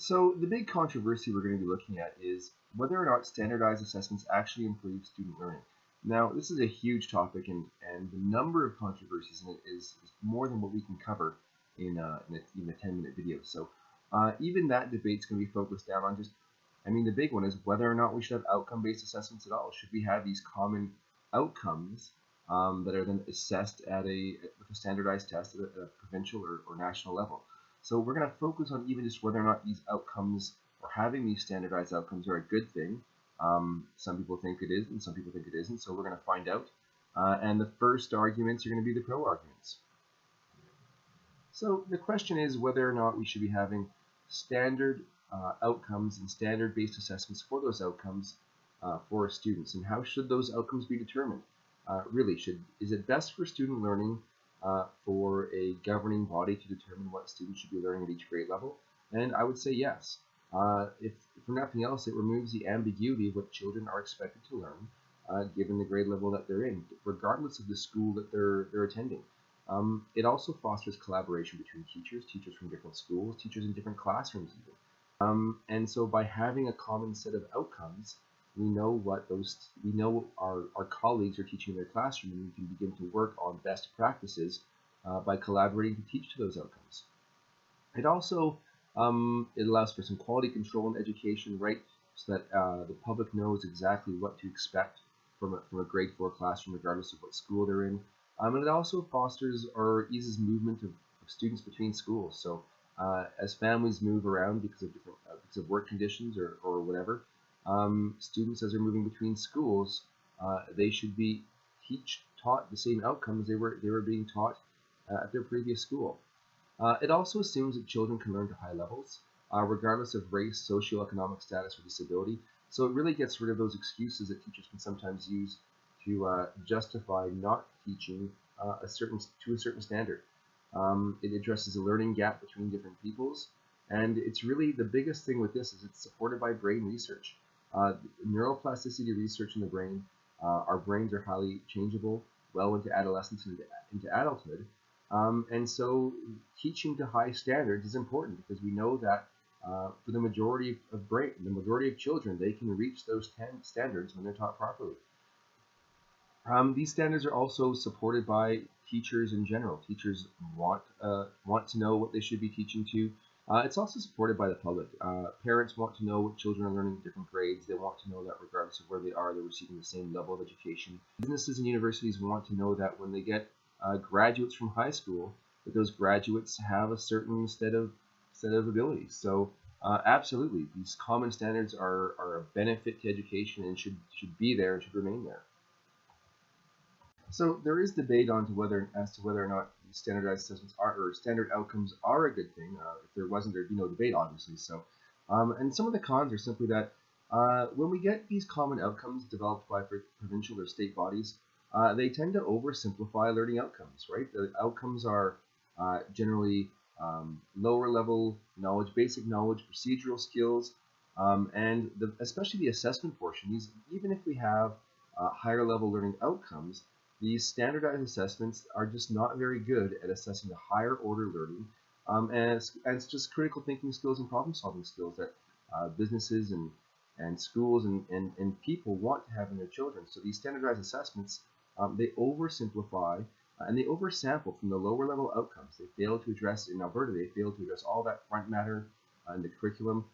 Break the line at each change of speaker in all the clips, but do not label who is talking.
So the big controversy we're going to be looking at is whether or not standardized assessments actually improve student learning. Now, this is a huge topic, and the number of controversies in it is more than what we can cover in a 10-minute video. So even that debate's going to be focused down on the big one is whether or not we should have outcome-based assessments at all. Should we have these common outcomes that are then assessed with a standardized test at a provincial or national level? So we're going to focus on even just whether or not these outcomes or having these standardized outcomes are a good thing. Some people think it is, and some people think it isn't. So we're going to find out. And the first arguments are going to be the pro arguments. So the question is whether or not we should be having standard outcomes and standard-based assessments for those outcomes for students, and how should those outcomes be determined? Is it best for student learning for a governing body to determine what students should be learning at each grade level? And I would say yes. If for nothing else, it removes the ambiguity of what children are expected to learn given the grade level that they're in, regardless of the school that they're attending. It also fosters collaboration between teachers from different schools, teachers in different classrooms even. And so by having a common set of outcomes, we know what our colleagues are teaching in their classroom, and we can begin to work on best practices by collaborating to teach to those outcomes. It also it allows for some quality control in education, right? So that the public knows exactly what to expect from a grade 4 classroom, regardless of what school they're in. And it also fosters or eases movement of students between schools. So as families move around because of work conditions or whatever, students as they're moving between schools, they should be taught the same outcomes they were being taught at their previous school. It also assumes that children can learn to high levels, regardless of race, socioeconomic status, or disability. So it really gets rid of those excuses that teachers can sometimes use to justify not teaching to a certain standard. It addresses a learning gap between different peoples, and it's really the biggest thing with this is it's supported by brain research. Neuroplasticity research in the brain. Our brains are highly changeable well into adolescence and into adulthood. And so teaching to high standards is important because we know that for the majority of children, they can reach those 10 standards when they're taught properly. These standards are also supported by teachers in general. Teachers want to know what they should be teaching to. It's also supported by the public. Parents want to know what children are learning at different grades. They want to know that regardless of where they are, they're receiving the same level of education. Businesses and universities want to know that when they get graduates from high school, that those graduates have a certain set of abilities. So absolutely, these common standards are a benefit to education and should be there and should remain there. So there is debate as to whether or not these standardized assessments or standard outcomes are a good thing. If there wasn't, there'd be no debate, obviously. So, and some of the cons are simply that when we get these common outcomes developed by provincial or state bodies, they tend to oversimplify learning outcomes, right? The outcomes are generally lower level knowledge, basic knowledge, procedural skills, and especially the assessment portion. Even if we have higher level learning outcomes, these standardized assessments are just not very good at assessing the higher order learning, and it's just critical thinking skills and problem solving skills that businesses and schools and people want to have in their children. So these standardized assessments, they oversimplify and they oversample from the lower level outcomes. They fail to address, in Alberta, they fail to address all that front matter in the curriculum.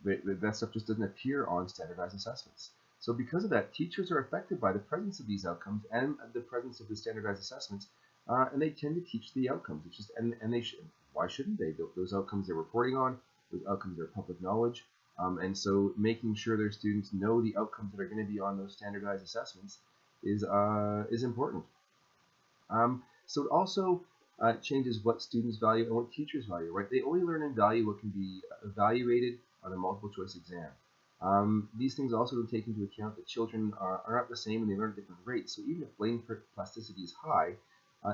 That stuff just doesn't appear on standardized assessments. So because of that, teachers are affected by the presence of these outcomes and the presence of the standardized assessments, and they tend to teach the outcomes. It's just, and they should. Why shouldn't they? Those outcomes they're reporting on, those outcomes are public knowledge, and so making sure their students know the outcomes that are going to be on those standardized assessments is important. So it also changes what students value and what teachers value. Right? They only learn and value what can be evaluated on a multiple choice exam. These things also take into account that children are not the same and they learn at different rates. So even if brain plasticity is high,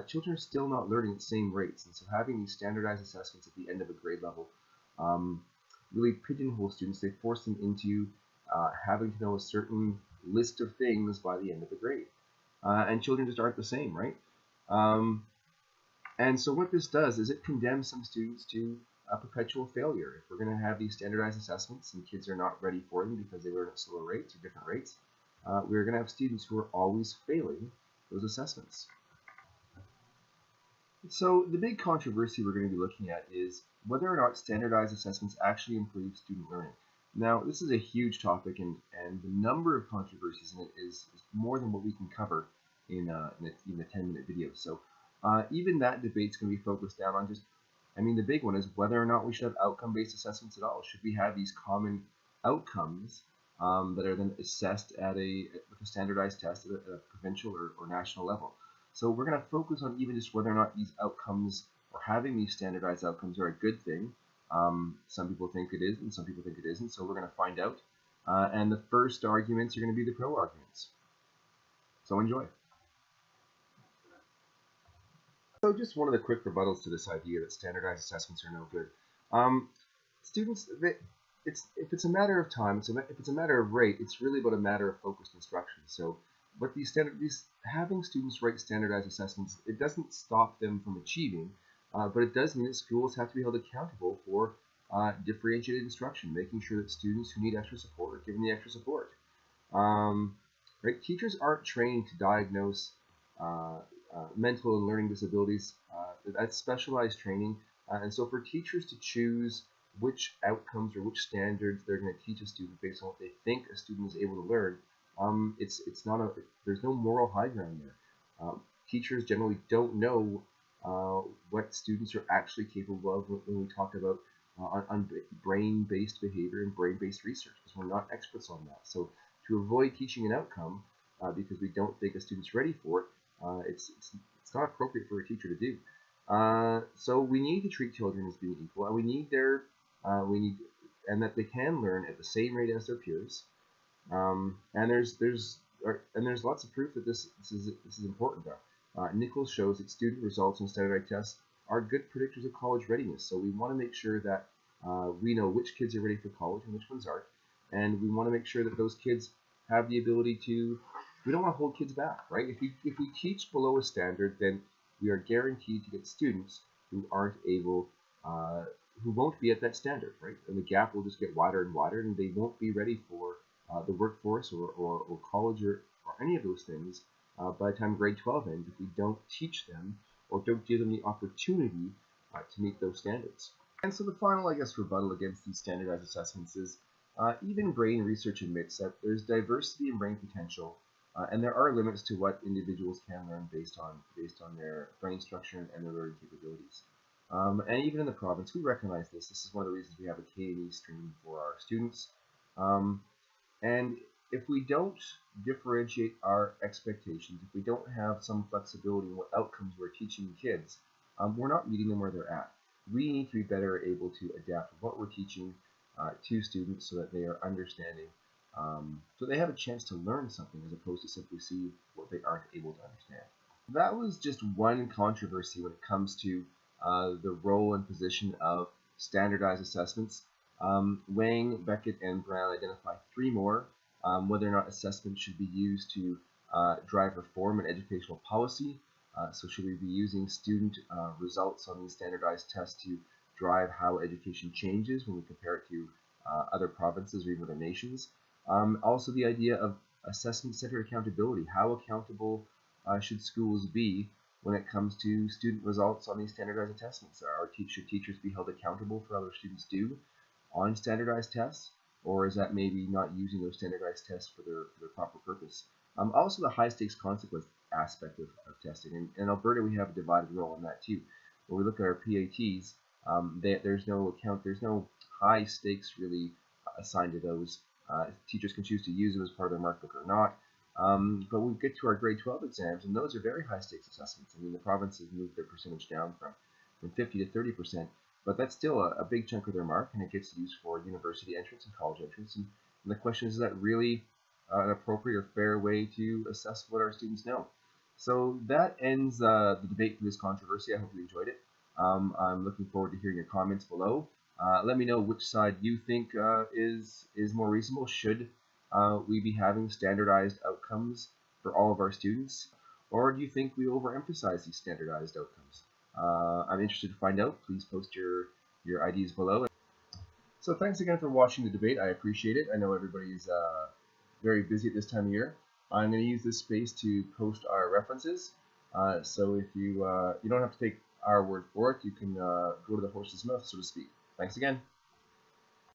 children are still not learning at the same rates. And so having these standardized assessments at the end of a grade level really pigeonhole students. They force them into having to know a certain list of things by the end of the grade. And children just aren't the same, right? And so what this does is it condemns some students to a perpetual failure. If we're going to have these standardized assessments and kids are not ready for them because they learn at slower rates or different rates, we're going to have students who are always failing those assessments. So the big controversy we're going to be looking at is whether or not standardized assessments actually improve student learning. Now, this is a huge topic, and the number of controversies in it is more than what we can cover in even a 10-minute video. So even that debate's going to be focused down on the big one is whether or not we should have outcome-based assessments at all. Should we have these common outcomes that are then assessed with a standardized test at a provincial or national level? So we're going to focus on even just whether or not these outcomes or having these standardized outcomes are a good thing. Some people think it is, and some people think it isn't. So we're going to find out. And the first arguments are going to be the pro arguments. So enjoy. So just one of the quick rebuttals to this idea that standardized assessments are no good. Students, if it's a matter of time, if it's a matter of rate, it's really about a matter of focused instruction. So what having students write standardized assessments, it doesn't stop them from achieving, but it does mean that schools have to be held accountable for differentiated instruction, making sure that students who need extra support are given the extra support. Right? Teachers aren't trained to diagnose mental and learning disabilities. That's specialized training, and so for teachers to choose which outcomes or which standards they're going to teach a student based on what they think a student is able to learn, there's no moral high ground there. Teachers generally don't know what students are actually capable of when we talk about on brain-based behavior and brain-based research, because we're not experts on that. So to avoid teaching an outcome because we don't think a student's ready for it, it's not appropriate for a teacher to do. So we need to treat children as being equal, and we need that they can learn at the same rate as their peers. And there's lots of proof that this is important. Nichols shows that student results in standardized tests are good predictors of college readiness. So we want to make sure that we know which kids are ready for college and which ones aren't, and we want to make sure that those kids have the ability to. We don't want to hold kids back, right? If we teach below a standard, then we are guaranteed to get students who aren't able, who won't be at that standard, right? And the gap will just get wider and wider, and they won't be ready for the workforce or college or any of those things by the time grade 12 ends if we don't teach them or don't give them the opportunity to meet those standards. And so the final, rebuttal against these standardized assessments is even brain research admits that there's diversity in brain potential, and there are limits to what individuals can learn based on their brain structure and their learning capabilities. And even in the province, we recognize this. This is one of the reasons we have a K&E stream for our students. And if we don't differentiate our expectations, if we don't have some flexibility in what outcomes we're teaching kids, we're not meeting them where they're at. We need to be better able to adapt what we're teaching to students so that they are understanding, so they have a chance to learn something as opposed to simply see what they aren't able to understand. That was just one controversy when it comes to the role and position of standardized assessments. Wang, Beckett, and Brown identify three more: whether or not assessment should be used to drive reform in educational policy. So should we be using student results on these standardized tests to drive how education changes when we compare it to other provinces or even other nations? Also the idea of assessment-centered accountability. How accountable should schools be when it comes to student results on these standardized assessments? Should teachers be held accountable for how their students do on standardized tests, or is that maybe not using those standardized tests for their proper purpose? Also the high stakes consequence aspect of testing. In Alberta, we have a divided role on that too. When we look at our PATs, there's no high stakes really assigned to those. Teachers can choose to use them as part of their markbook or not. But we get to our grade 12 exams, and those are very high stakes assessments. The province has moved their percentage down from 50 to 30%, but that's still a big chunk of their mark, and it gets used for university entrance and college entrance. And the question is that really an appropriate or fair way to assess what our students know? So that ends the debate for this controversy. I hope you enjoyed it. I'm looking forward to hearing your comments below. Let me know which side you think is more reasonable. Should we be having standardized outcomes for all of our students, or do you think we overemphasize these standardized outcomes? I'm interested to find out. Please post your your IDs below. So thanks again for watching the debate. I appreciate it. I know everybody is very busy at this time of year. I'm going to use this space to post our references. So if you don't have to take our word for it, you can go to the horse's mouth, so to speak. Thanks again.